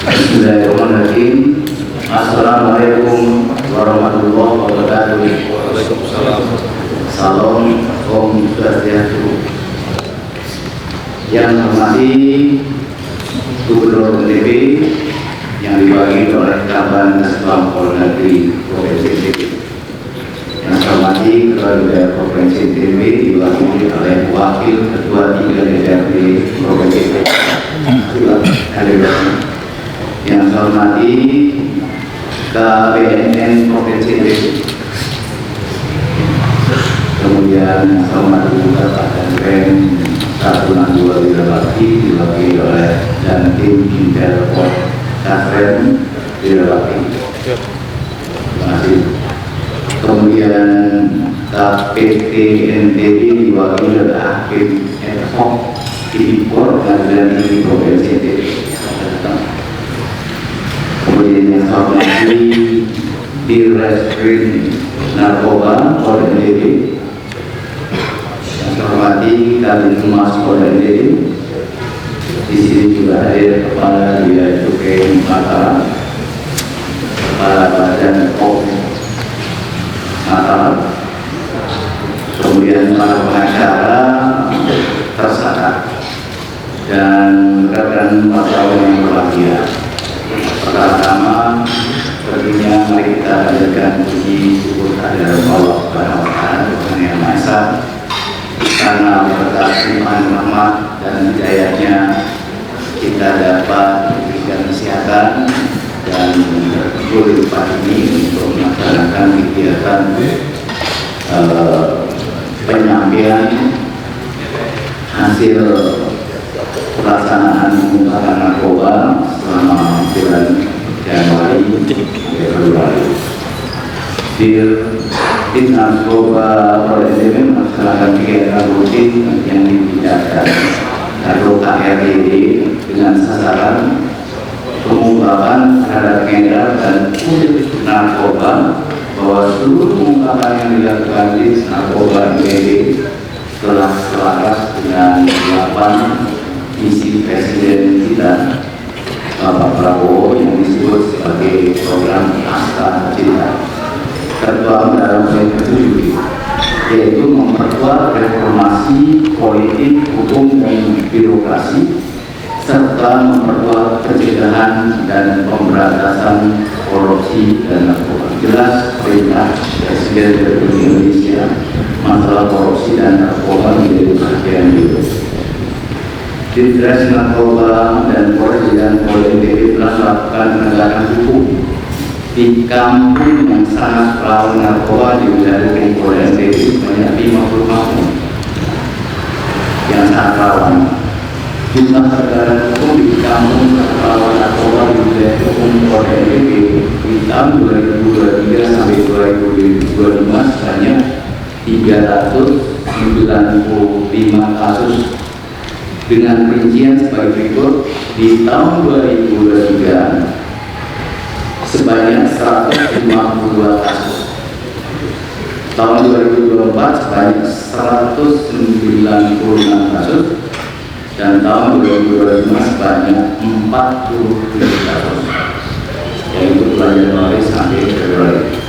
Bismillahirrahmanirrahim. Assalamualaikum warahmatullahi wabarakatuh. Waalaikumsalam. Salam, Om Swastiastu. Yang hormati Gubernur NTB yang diwakili oleh Kaban Kesbang Polri Provinsi NTB. Yang hormati Ketua DPR Provinsi NTB diwakili oleh Wakil Ketua 3 DPRD Provinsi NTB. Yang saya hormati KPNN Provinsi NTB. Kemudian yang saya hormati juga Pak Danrem 162 Wirawati diwakili oleh dan tim Intel Kasrem Wirawati. Terima kasih. Kemudian KPT NTB diwakili oleh Hakim Ad-hoc Tipikor Pengadilan Tinggi Provinsi NTB. Kemudian yang saya hormati Dirreskrim Narkoba Polda NTB. Yang saya hormati Kabin Humas Polda NTB. Di sini juga hadir Kepala Bidang Cukai Mataram, Kepala Badan POM Mataram, kemudian para pengacara, tersangka, dan rekan wartawan yang berbahagia. Pertama, tentunya mari kita hadirkan puji syukur kehadirat Allah Subhanahu wa Ta'ala, Tuhan Yang Maha Esa, karena berkat iman, rahmat dan hidayahnya kita dapat memberikan kesehatan dan berkumpul pagi ini untuk melaksanakan kegiatan penyampaian hasil pelaksanaan pengungkapan narkoba selama bulan Januari Februari. Tim Narkoba Polda NTB melaksanakan kegiatan rutin yang dibicarakan atau KRD dengan sasaran pengungkapan terhadap pengedar dan kulit narkoba, bahwa seluruh pengungkapan yang dilakukan di narkoba NTB telah selaras dengan 8 visi Presiden kita Bapak Prabowo yang disebut sebagai program Asta Cinta, tertuang dalam poin ke-7, yaitu memperkuat reformasi politik, hukum, dan birokrasi, serta memperkuat pencegahan dan pemberantasan korupsi dan narkoba. Jelas perintah Presiden Republik Indonesia masalah korupsi dan narkoba menjadi perhatian itu. Dirres Narkoba dan Polres dan Polda NTB telah melakukan penegakan hukum di kampung yang sangat rawan narkoba di wilayah Polda NTB sebanyak 50 kampung yang sangat rawan. Jumlah penegakan hukum di kampung rawan narkoba di wilayah Polda NTB di tahun 2023 sampai 2025 sebanyak 395 kasus, dengan rincian sebagai berikut. Di tahun 2023 sebanyak 152 kasus, tahun 2024 sebanyak 196 kasus, dan tahun 2025 sebanyak 47 kasus, yaitu bulan Januari sampai Februari.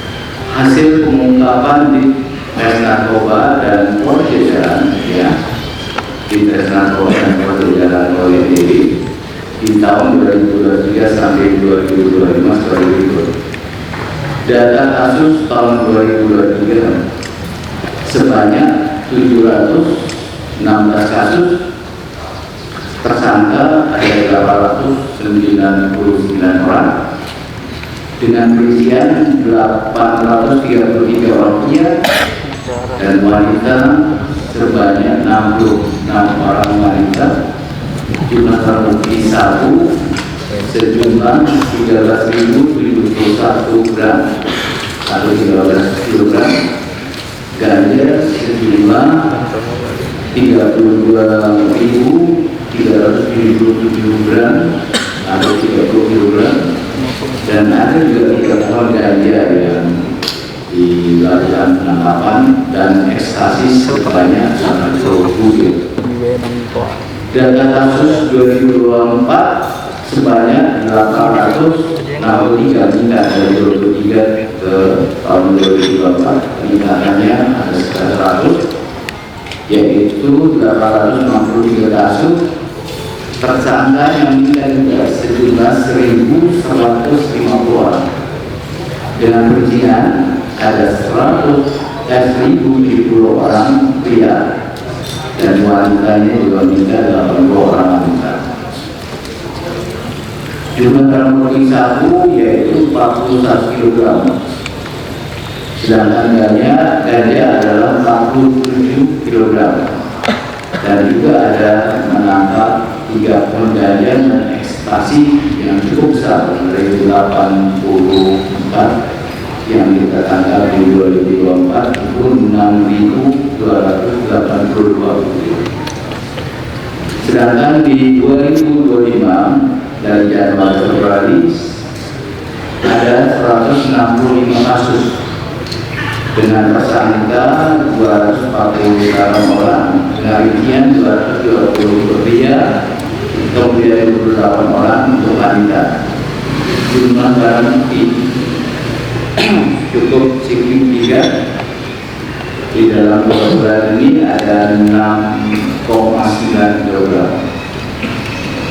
Hasil pengungkapan di tes narkoba dan pencegahan di tes narkoba dan pencegahan oleh NTB di tahun 2023 sampai 2025 sebagai berikut. Data kasus tahun 2023 sebanyak 716 kasus, tersangka ada 899 orang, dengan rincian 833 orang pria dan wanita sebanyak 66 orang wanita. Jumlah terbukti sabu sejumlah 13.071 gram atau 13 kg, ganja sejumlah 32.377 gram atau 30 kg, dan ada juga 3 pohon ganja yang dilakukan penangkapan dan ekstasi sebanyak 1 butir. Data kasus 2024 sebanyak 863 meningkat dari 2023 ke tahun 2024. Peningkatannya ada sekitar 100, yaitu 863 kasus. Tersangka yang meninggal juga sejumlah 1.150 orang. Dengan perincian ada 1.070 orang pria dan wanitanya juga meninggal 80 orang wanita. Jumlah barang bukti sabu yaitu 41 kg, sedangkan ganja adalah 47 kg, dan juga ada menangkap 3 ton ganja dan ekstasi yang cukup besar dari 84 yang kita tangkap di 2024 itu 6.282 butir. Sedangkan di 2025 dari Januari Februari ada 165 kasus dengan tersangka 248 orang, dengan rincian 220 pria, kemudian 28 orang untuk wanita. Jumlah barang bukti cukup signifikan. Di dalam bulan ini ada 6,9 kg.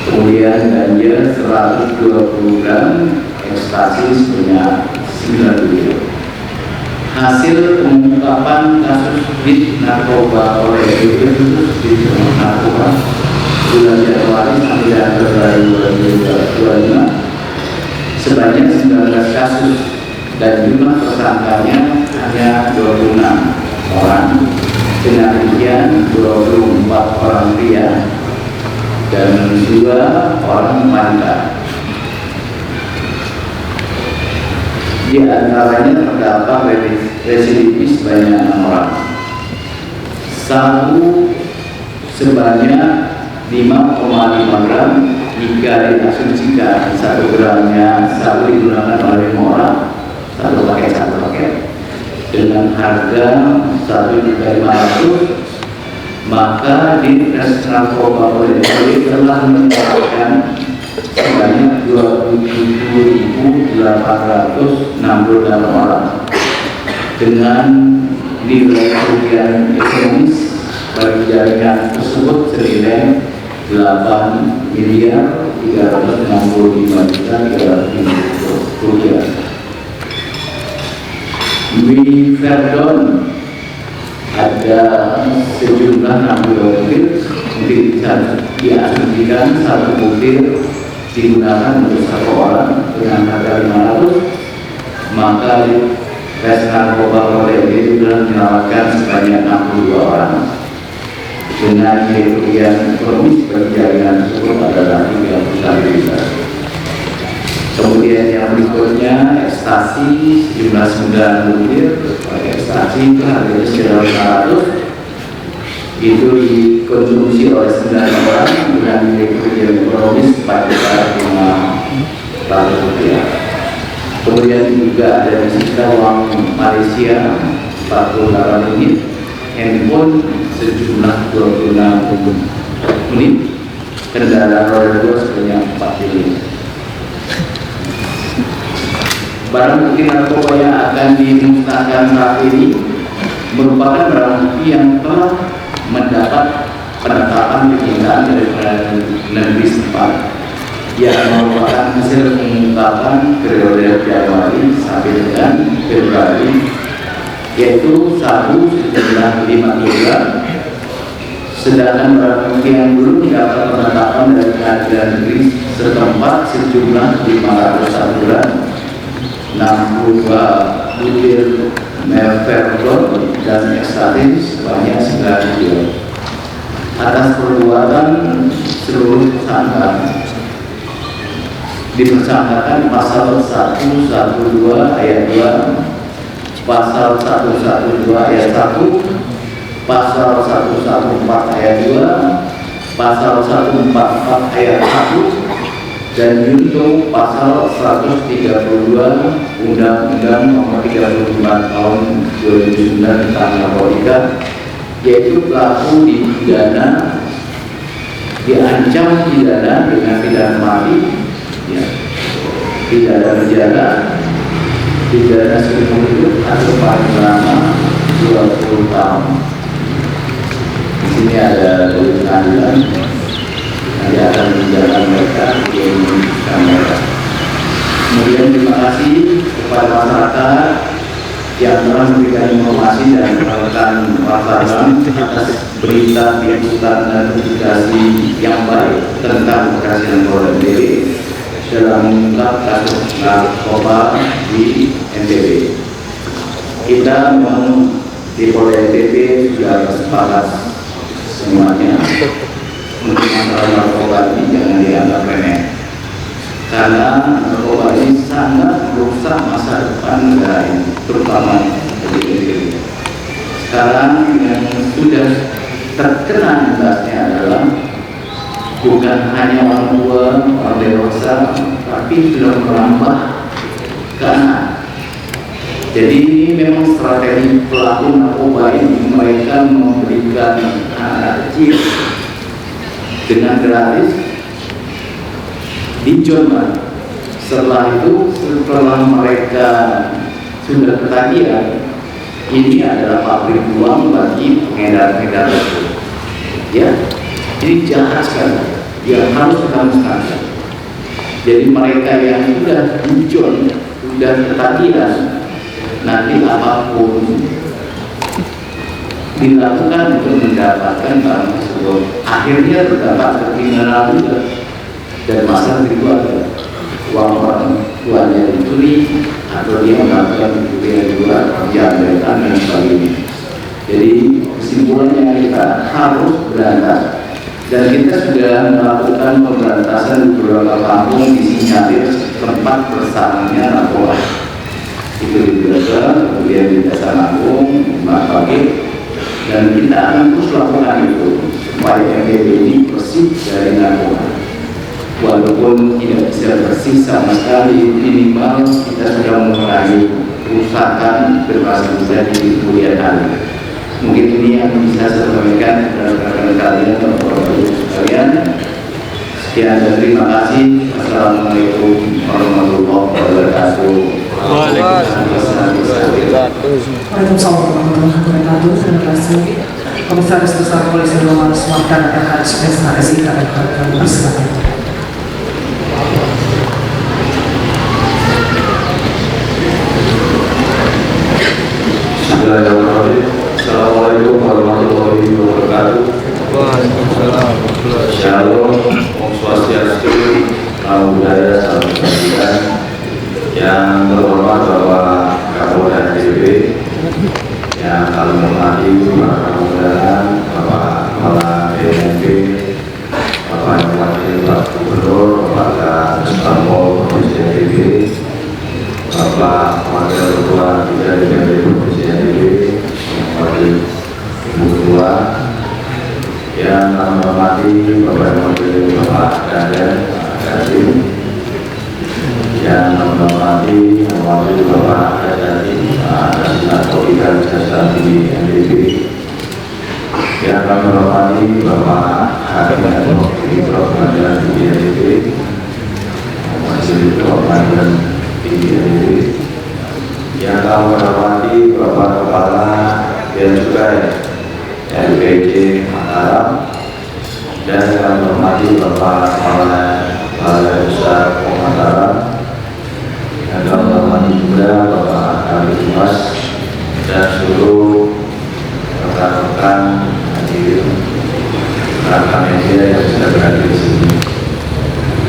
Kemudian ganja 120 gram, ekstasi sebanyak 9 kg. Hasil pengungkapan kasus bit narkoba oleh khusus di narkoba bulan Januari sampai Februari 2025 sebanyak 19 kasus dan jumlah tersangkanya hanya 26 orang, dengan rincian 24 orang pria dan 2 orang wanita. Di antaranya terdapat residivis sebanyak 6 orang. Sabu sebanyak 5,5 gram jika diasumsikan 1 gramnya sabu digunakan oleh 5 orang, satu paket, dengan harga 1.500.000, maka di Dinas Narkoba Polda telah menetapkan sebanyak 27.868 orang dengan nilai kerugian ekonomis bagi jaringan tersebut senilai 8.365.300.000 rupiah. Miferdon ada sejumlah 62 butir, mungkin bisa diasumsikan 1 butir digunakan untuk 1 orang dengan harga 500, maka tes narkoba Polda itu sudah menyelamatkan sebanyak 62 orang dengan kerugian ekonomis bagi jaringan tersebut adalah 31 juta. Kemudian yang berikutnya ekstasi sejumlah 9 butir. Ekstasi itu harganya sekitar 500, itu dikonsumsi oleh 9 orang dengan nilai kerugian ekonomis 4.500 rupiah. Kemudian juga ada disita uang Malaysia 48 unit, handphone sejumlah 26 unit, kendaraan roda 2 sebanyak 4 unit. Barang bukti narkoba yang akan dimusnahkan saat ini merupakan barang bukti yang telah mendapat penetapan penyitaan dari pengadilan negeri setempat yang merupakan hasil pengungkapan periode Januari sampai dengan Februari, yaitu sabu sejumlah 5 kg, sedangkan barang bukti yang belum mendapat penetapan dari pengadilan negeri setempat sejumlah 501 gram, 62 butir mefedron dan ekstasi sebanyak 9 kg. Atas perbuatan seluruh tersangka dipersangkakan pasal 112 ayat 2, pasal 112 ayat 1, pasal 114 ayat 2, pasal 144 ayat 1, dan junto pasal 132 Undang-Undang Nomor 35 Tahun 2009 tentang narkotika, yaitu pelaku diancam pidana dengan pidana mati Ya. Tidak ada penjara, tidak ada seumur hidup atau paling lama 20 tahun. Di sini ada pengadilan, nanti akan menjalankan mereka, memutuskan mereka. Kemudian terima kasih kepada masyarakat yang telah memberikan informasi dan melakukan laporan atas berita, liputan dan publikasi yang baik tentang keberhasilan Polda NTB dalam mengungkap kasus narkoba di NTB. Kita memang di Polda NTB sudah sepakat semuanya untuk masalah narkoba ini jangan dianggap remeh, karena narkoba ini sangat merusak masa depan negara ini, terutama di NTB. Sekarang yang sudah terkena imbasnya adalah bukan hanya orang tua, orang dewasa, tapi sudah merambah ke anak. Jadi ini memang strategi pelaku narkoba ini, mereka memberikan anak kecil dengan gratis dijual. Setelah itu, setelah mereka sudah ketagihan, ini adalah pabrik uang bagi pengedar-pengedar itu. Ya, ini jahat sekali. Ya, harus kita musnahkan. Jadi mereka yang sudah dijual, sudah ketagihan, nanti apapun dilakukan untuk mendapatkan barang tersebut, akhirnya terdapat ketinggalan juga, dan masalah itu ada uang orang tuanya dicuri atau dia mendapatkan kerugian juga, jabatan dan sebagainya. Jadi kesimpulannya kita harus berantas, dan kita sudah melakukan pemberantasan di beberapa kampung di Sinyalir tempat bersarangnya narkoba. Itu di Biasa, kemudian di Dasar Agung, Pagi, dan kita akan terus lakukan itu supaya NTB ini bersih dari narkoba. Walaupun tidak bisa bersih sama sekali, minimal kita sudah mengurangi kerusakan generasi muda di kemudian hari. Mungkin ini yang bisa saya sampaikan kepada rekan-rekan kalian dan bapak-bapak sekalian. Sekian dan terima kasih. Assalamualaikum warahmatullahi wabarakatuh. Waalaikumsalam warahmatullahi wabarakatuh. Terima kasih Komisaris Besar Polisi Ruang Sumatera Barat SHSI Kabupaten Silakan. Assalamualaikum warahmatullahi wabarakatuh. Waalaikumsalam. Shalom, Om Swastiastu, Namo Buddhaya, salam kebajikan. Yang terhormat Bapak Kapolda NTB, yang kami hormati Pak Kapolda, Bapak Kepala BNP, Bapak Wakil Pak Gubernur, Bapak Kastamol Provinsi NTB, Bapak Wakil Ketua DPRD Provinsi NTB, Wakil Ibu Ketua, yang kami hormati Bapak Wakil Bapak Dadan Kasim, yang kami hormati Wakil Bapak Kadani Narkotika Jasa di NTB, yang kami hormati Bapak Hakim dan Wakil Pengadilan Tinggi NTB, Wakil Pengadilan Tinggi NTB, yang kami hormati Bapak Kepala Bea Cukai LPJ Mataram, dan kami hormati Bapak Kepala Balai Besar Mataram, dan kami hormati juga Bapak Kabid Humas dan seluruh rekan-rekan hadirin, rekan media yang sudah berada di sini.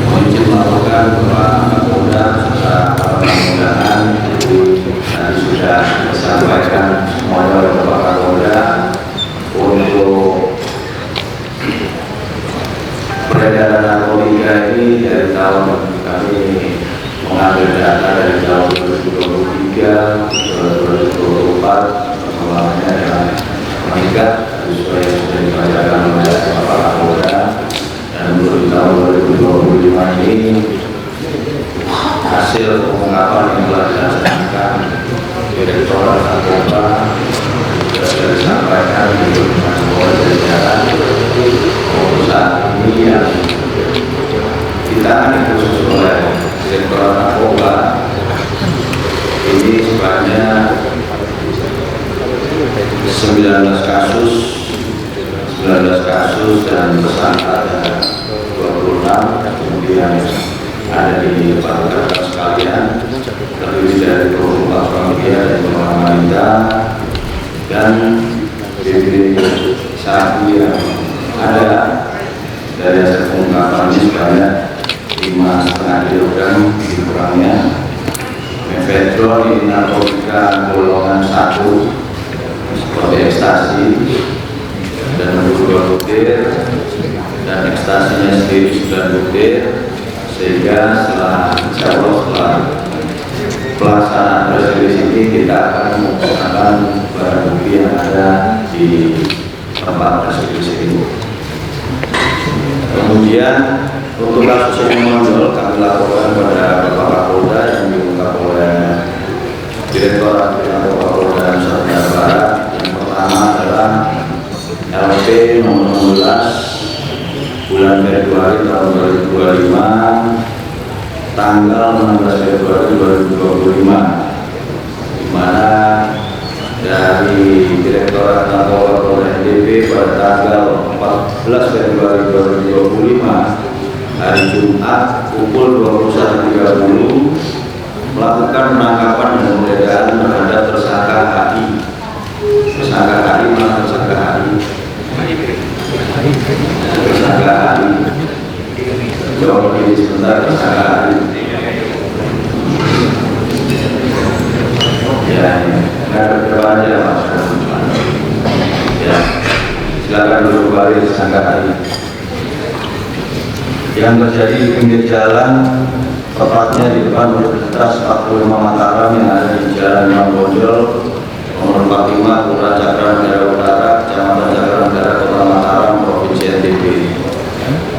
Mohon izin melaporkan Bapak Kapolda serta para undangan tadi sudah disampaikan semuanya oleh Bapak Kapolda untuk peredaran narkotika ini. Dari tahun kami mengambil data dari tahun 2023 2024, perkembangannya dengan meningkat sesuai yang sudah dibacakan oleh Bapak Kapolda, dan untuk tahun 2025 ini hasil pengungkapan yang telah dilaksanakan Direktorat Narkoba sudah disampaikan di Polda Jajaran. Saat ini yang kita khusus oleh di depan rekan sekalian, terdiri dari 24 orang media dan orang wanita dan BB saku yang ada dari hasil pengungkapan ini sebanyak 5,5 kg dikurangnya mefedron ini narkotika golongan 1 seperti ekstasi dan 2 butir dan ekstasinya sendiri 9 butir, sehingga setelah pelaksanaan proses ini kita akan menggunakan barang bukti yang ada di tempat proses ini. Kemudian untuk kasus yang menonjol kami laporkan pada Bapak Kapolda yang diungkap oleh Direktorat Kriminal Polda Nusa Tenggara Barat. Yang pertama adalah LP nomor 16 bulan Februari tahun 2025 tanggal 16 Februari 2025, di mana dari Direktorat Narkoba Polda NTB pada tanggal 14 Februari 2025 hari Jumat pukul 21.30 melakukan penangkapan dan penggeledahan terhadap tersangka HI. Tersangka HI mana tersangka HI? Tersangka HI. Jawab ini sebentar, tersangka HI. Ya, nggak berdepan aja mas. Ya, silakan dulu kembali tersangka HI. Yang terjadi di pinggir jalan, tepatnya di depan Universitas 45 Mataram yang ada di Jalan Imam Bonjol nomor 45 Kelurahan Cakranegara Utara, Kecamatan Cakranegara, Kota Mataram, Provinsi NTB.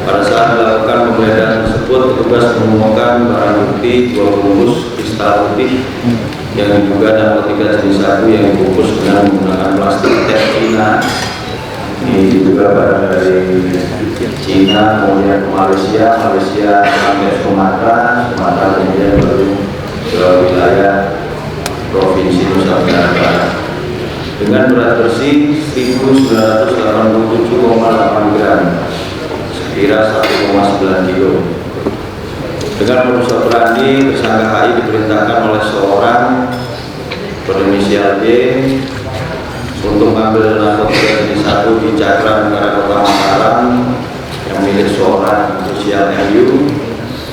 Pada saat melakukan penggeledahan tersebut, petugas menemukan barang bukti 2 bungkus kristal putih yang diduga narkotika jenis sabu yang dibungkus dengan menggunakan plastik teh Cina. Ini diduga barang dari Cina kemudian ke Malaysia sampai Sumatera kemudian baru ke wilayah Provinsi Nusa Tenggara Barat dengan berat bersih 1987,8 gram sekira 1,9 kilo. Dengan modus operandi, tersangka HI diperintahkan oleh seorang berinisial J untuk mengambil narkotika jenis sabu di Cakranegara Kota Mataram yang milik seorang inisial MU.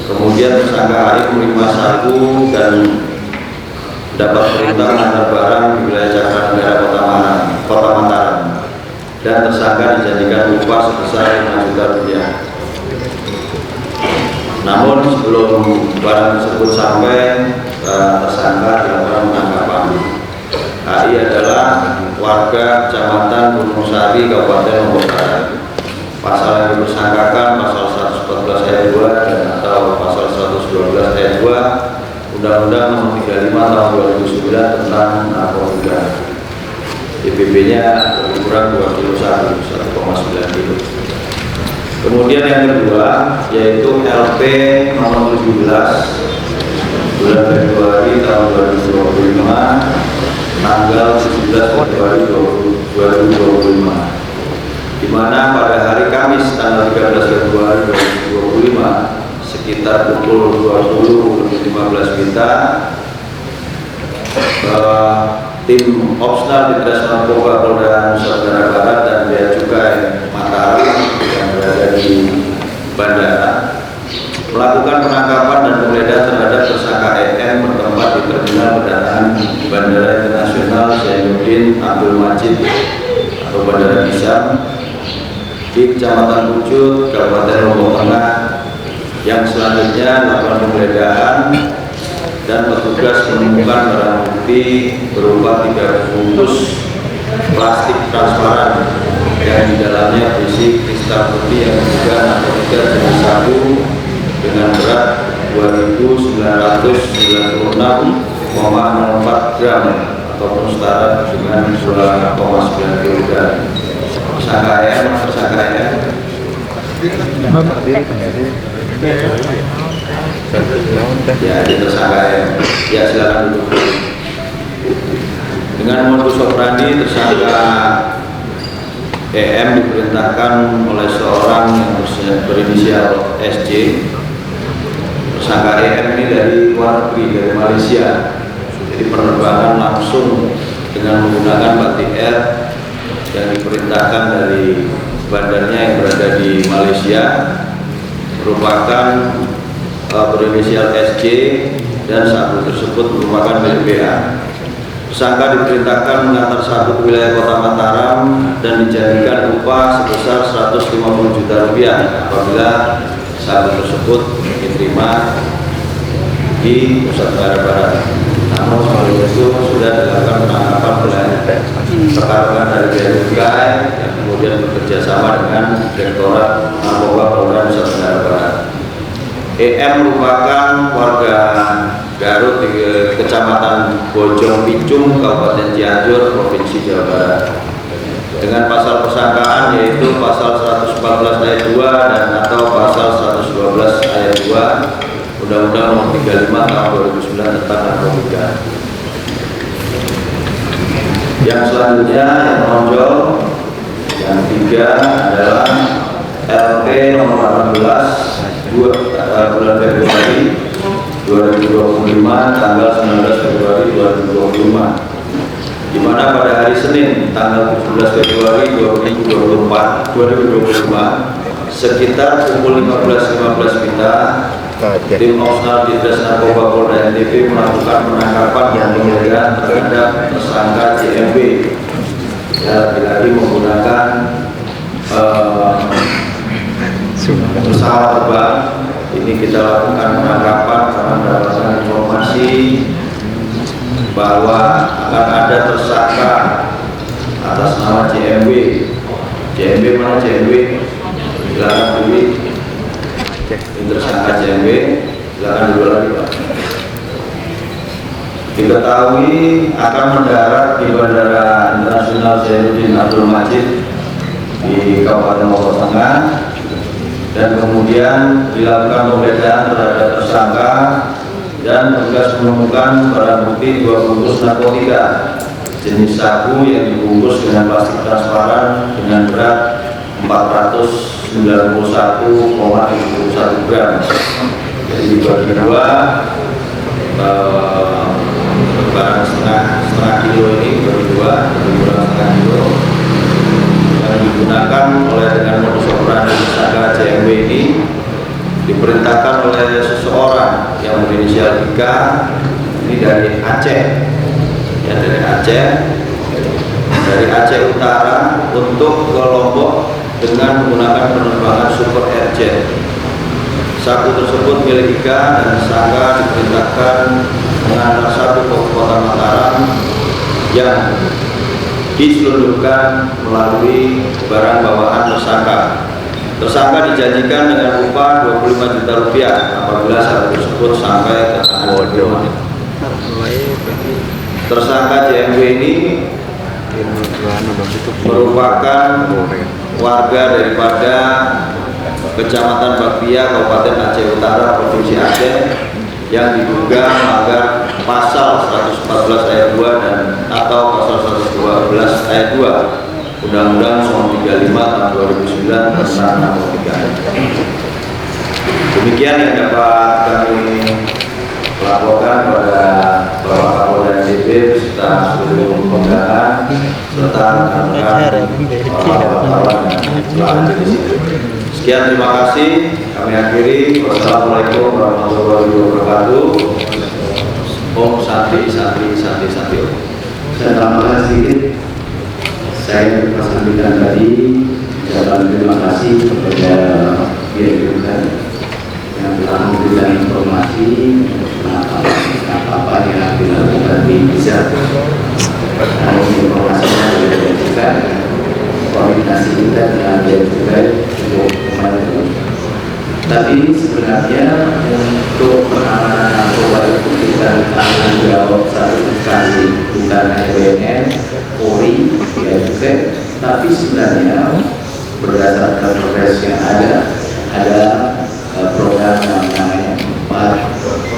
Kemudian tersangka HI menerima sabu dan dapat perintah mengantar barang di wilayah Cakranegara Kota Mataram dan tersangka dijanjikan upah sebesar 5 juta rupiah. Namun sebelum barang tersebut sampai, tersangka dilakukan penangkapan. HI adalah warga Kecamatan Gunung Sari, Kabupaten Lombok Barat. Pasal yang dipersangkakan pasal 114 ayat 2 dan atau pasal 112 ayat 2 Undang-Undang Nomor 35 Tahun 2009 tentang narkotika. DPP-nya lebih kurang 2 kilo sabu, 1,9 kilo. Kemudian yang kedua yaitu LP nomor 17 bulan Februari tahun 2025 tanggal 17 Februari 2025, di mana pada hari Kamis tanggal 13 Februari 2025 sekitar pukul 20.15 WITA tim Opsnal Ditres Narkoba Polda Nusa Tenggara Barat dan Bea Cukai Mataram yang berada di bandara melakukan penangkapan dan penggeledahan terhadap tersangka EM bertempat di terminal kedatangan Bandara Internasional Zainuddin Abdul Majid atau Bandara Hisam di Kecamatan Pucuk, Kabupaten Lombok Tengah, yang selanjutnya melakukan penggeledahan dan petugas menemukan barang bukti berupa 3 bungkus plastik transparan yang di dalamnya berisi kristal putih yang juga narkotika jenis sabu dengan berat 2.996,04 gram ataupun setara dengan 2,9 kg. Tersangka M, ya, di tersangka M. Ya, silakan duduk. Dengan modus operandi, tersangka EM diperintahkan oleh seorang yang berinisial SJ. tersangka EM ini dari luar negeri, dari Malaysia. Jadi penerbangan langsung dengan menggunakan batik air yang diperintahkan dari bandarnya yang berada di Malaysia, merupakan berinisial SJ dan sabu tersebut merupakan milik BA. Tersangka diperintahkan mengantar sabu ke wilayah Kota Mataram dan dijanjikan upah sebesar 150 juta rupiah apabila sabu tersebut diterima di Nusa Tenggara Barat. Namun sebelum itu sudah dilakukan penangkapan oleh rekan-rekan dari Bea Cukai yang kemudian bekerja sama dengan Direktorat Narkoba Polda Nusa Tenggara Barat. EM merupakan warga Garut di Kecamatan Bojong Picung, Kabupaten Cianjur, Provinsi Jawa Barat. Dengan pasal persangkaan yaitu pasal 114 ayat 2 dan atau pasal 112 ayat 2 Undang-Undang Nomor 35 Tahun 2009 tentang narkotika. Yang selanjutnya yang menonjol yang tiga adalah LP nomor 18 bulan Februari 2025 tanggal 19 Februari 2025, di mana pada hari Senin tanggal 17 Februari 2025 sekitar pukul 15.15 WITA, tim Opsnal Ditres Narkoba Polda NTB melakukan penangkapan dan penggeledahan terhadap tersangka JMB yang lagi-lagi menggunakan pesawat terbang. Ini kita lakukan penangkapan karena mendapatkan informasi bahwa akan ada tersangka atas nama JMB. JMB mana JMB? Silakan pilih. Ini tersangka JMB, silakan dulu lagi Pak. Diketahui akan mendarat di Bandara Internasional Zainuddin Abdul Majid di Kabupaten Lombok Tengah, dan kemudian dilakukan penggeledahan terhadap tersangka dan tugas menemukan barang bukti 2 bungkus narkotika jenis sabu yang dibungkus dengan plastik transparan dengan berat 491,71 gram. Jadi dibagi dua, barang setengah kilo ini dibagi dua, kurang setengah kilo, yang digunakan oleh dengan modus operandi tersangka JMB ini diperintahkan oleh seseorang yang berinisial IK, ini dari Aceh, ya dari Aceh Utara untuk ke Lombok dengan menggunakan penerbangan Super Airjet. Sabu tersebut milik IK dan tersangka diperintahkan mengantar sabu ke Kota Mataram yang diselundupkan melalui barang bawaan tersangka. Tersangka dijanjikan dengan upah 25 juta rupiah apabila sabu tersebut sampai ke tangan penerima. Tersangka JMB ini merupakan warga daripada Kecamatan Bakpia, Kabupaten Aceh Utara, Provinsi Aceh, yang diduga melanggar pasal 114 ayat 2 dan atau pasal 112 ayat 2 Undang-Undang Nomor 35 Tahun 2009 tentang narkotika. Demikian yang dapat kami laporkan pada Bapak Kapolda NTB beserta seluruh penggalan serta rekan-rekan wartawan dan sekian, terima kasih. Kami akhiri. Wassalamualaikum warahmatullahi wabarakatuh. Om Santi Santi Santi Santi. Saya tambahkan sedikit. Saya bersampaikan tadi ucapan terima kasih kepada Bea Cukai yang telah memberikan informasi apa yang dilakukan di Bisa. Dan informasinya sudah dilakukan. Koordinasi kita dengan Bea Cukai untuk kemarin. Tapi sebenarnya untuk penanganan narkoba itu kita tanggung jawab satu instansi, bukan hanya BNN, Polri, Bea Cukai, tapi sebenarnya berdasarkan progres yang ada program yang namanya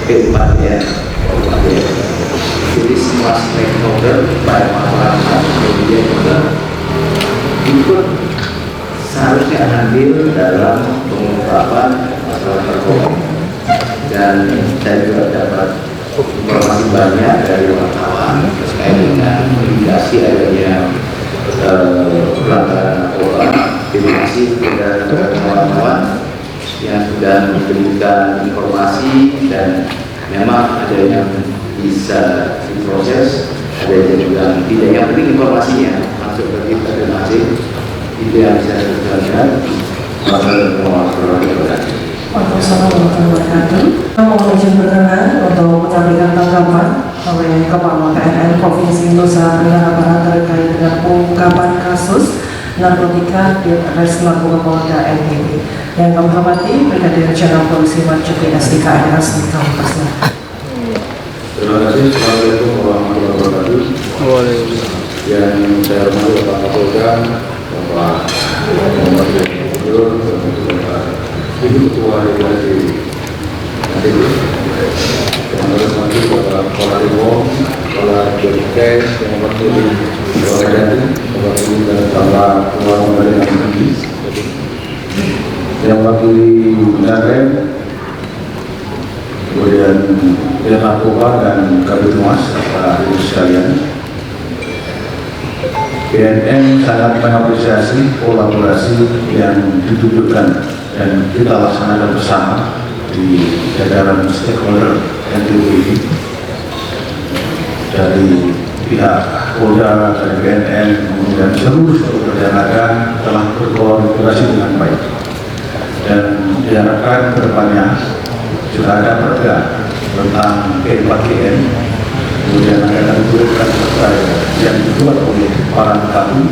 P4 ya. Jadi semua stakeholder, baik masyarakat, kemudian juga ikut seharusnya andil dalam pengungkapan masalah narkoba. dan saya juga dapat informasi banyak dari wartawan terkait dengan mitigasi adanya pelanggaran narkoba. Terima kasih kepada kawan-kawan yang sudah memberikan informasi, dan memang ada yang bisa diproses, ada yang juga tidak. Yang penting informasinya masuk ke kita masing-masing. Itu yang bisa saya jelaskan. Wassalamualaikum warahmatullahi wabarakatuh. Waalaikumsalam warahmatullahi wabarakatuh. Mohon izin berkenan untuk menyampaikan tanggapan oleh Kepala PNN Provinsi Nusa Tenggara Barat terkait dengan pengungkapan kasus narkotika di Res Narkoba Polda NTB. Yang kami hormati Brigadir Jenderal Polisi Marzuki SDKNS Kabupaten. Terima kasih. Assalamualaikum warahmatullahi wabarakatuh. Yang saya hormati Bapak Kapolda, Bapak Muhammad Gubernur, Bapak Ibu Ketua Delegasi NTB, yang hormati Bapak Kepala Dewan, Kepala Bpkes, yang hormati Bapak Jati, Bapak Ibu dan Bapak Ketua Pemerintah NTB, yang wakili Darren, kemudian Bidang Narkoba dan Kabid Humas, Bapak Ibu sekalian. BNN sangat mengapresiasi kolaborasi yang ditunjukkan dan kita laksanakan bersama di jajaran stakeholder NTB ini, dari pihak Polda, dari BNN, kemudian seluruh perjalanan telah berkolaborasi dengan baik, dan diharapkan kedepannya sudah ada perda tentang P4GN, kemudian akan diturunkan perda yang dibuat oleh para tamu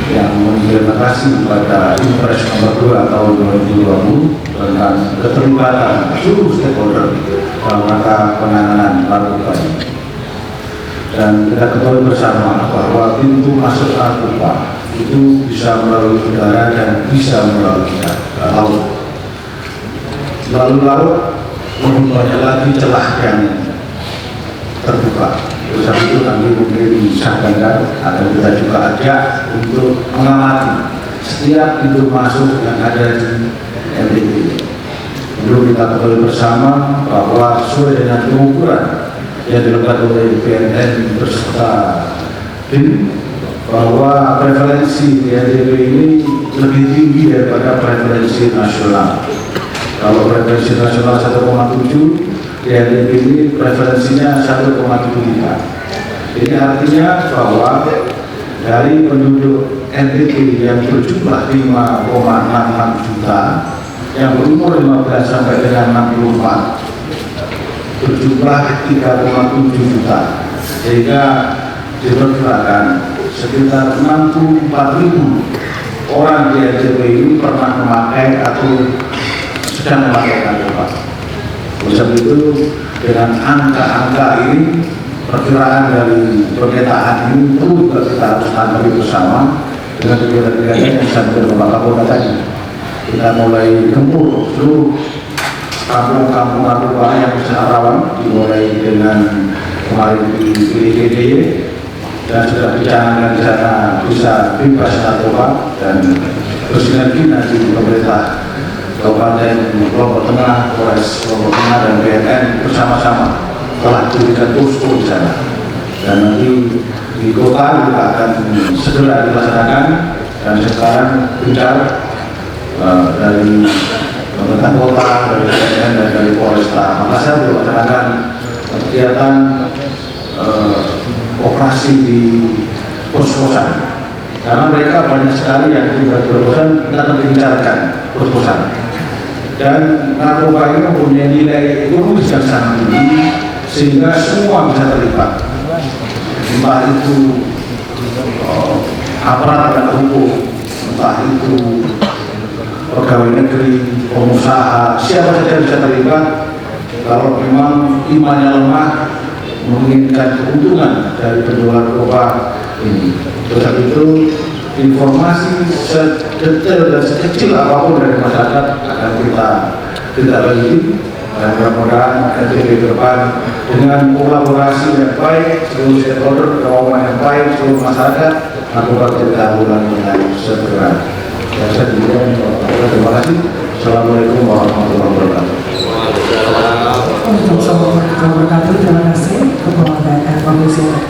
yang mengimplementasi pada Impres nomor 2 tahun 2020 tentang keterlibatan seluruh stakeholder dalam rangka penanganan narkoba ini. Dan kita ketahui bersama bahwa pintu masuk narkoba itu bisa melalui udara dan bisa melalui laut. Melalui laut lebih banyak lagi celah yang terbuka. Oleh sebab itu kami mungkin disampaikan agar kita juga ajak untuk mengamati setiap pintu masuk yang ada di NTB. Perlu kita ketahui bersama bahwa sesuai dengan pengukuran yang dilakukan oleh BNN beserta BIN, bahwa prevalensi di NTB ini lebih tinggi daripada prevalensi nasional. Kalau prevalensi nasional 1,7, di NTB ini prevalensinya 1,3. Ini artinya bahwa dari penduduk NTB yang berjumlah 5,66 juta yang berumur 15 sampai dengan 64 berjumlah 3,7 juta, sehingga diperkirakan sekitar 64.000 orang di NTB ini pernah memakai atau sedang memakai narkoba. Oleh sebab itu, dengan angka-angka ini, perkiraan dari pemetaan ini perlu kita harus tanggapi bersama dengan kegiatan-kegiatan yang disampaikan oleh Bapak Kapolda tadi. Kita mulai gempur seluruh kampung-kampung narkoba yang sangat rawan, dimulai dengan kemarin di PDKDY, dan sudah dicanangkan di sana bisa bebas narkoba, dan bersinergi nanti di pemerintah Kabupaten Lombok Tengah, Polres Lombok Tengah dan BNN bersama-sama telah diberikan posko di sana, dan nanti di kota juga akan segera dilaksanakan. Dan sekarang gencar dari pemerintah kota, dari BNN dan dari Polresta Makassar dilaksanakan kegiatan operasi di pos-posan, karena mereka banyak sekali yang tinggal di pos-posan, kita akan gencarkan pos-posan. Dan narkoba ini mempunyai nilai ekonomis yang sangat tinggi, sehingga semua bisa terlibat, entah itu aparat penegak hukum, entah itu pegawai negeri, pengusaha, siapa saja bisa terlibat kalau memang imannya lemah, menginginkan keuntungan dari penjualan narkoba ini. Sebab itu informasi sedetail dan sekecil apapun dari masyarakat akan kita bagi, dan mudah-mudahan NTB ke depan dengan kolaborasi yang baik seluruh stakeholder, keuangan yang baik seluruh masyarakat, narkoba kita ulangi dengan segera. Dan saya demikian, terima kasih. Assalamualaikum warahmatullahi wabarakatuh. warahmatullahi wabarakatuh. Terima kasih.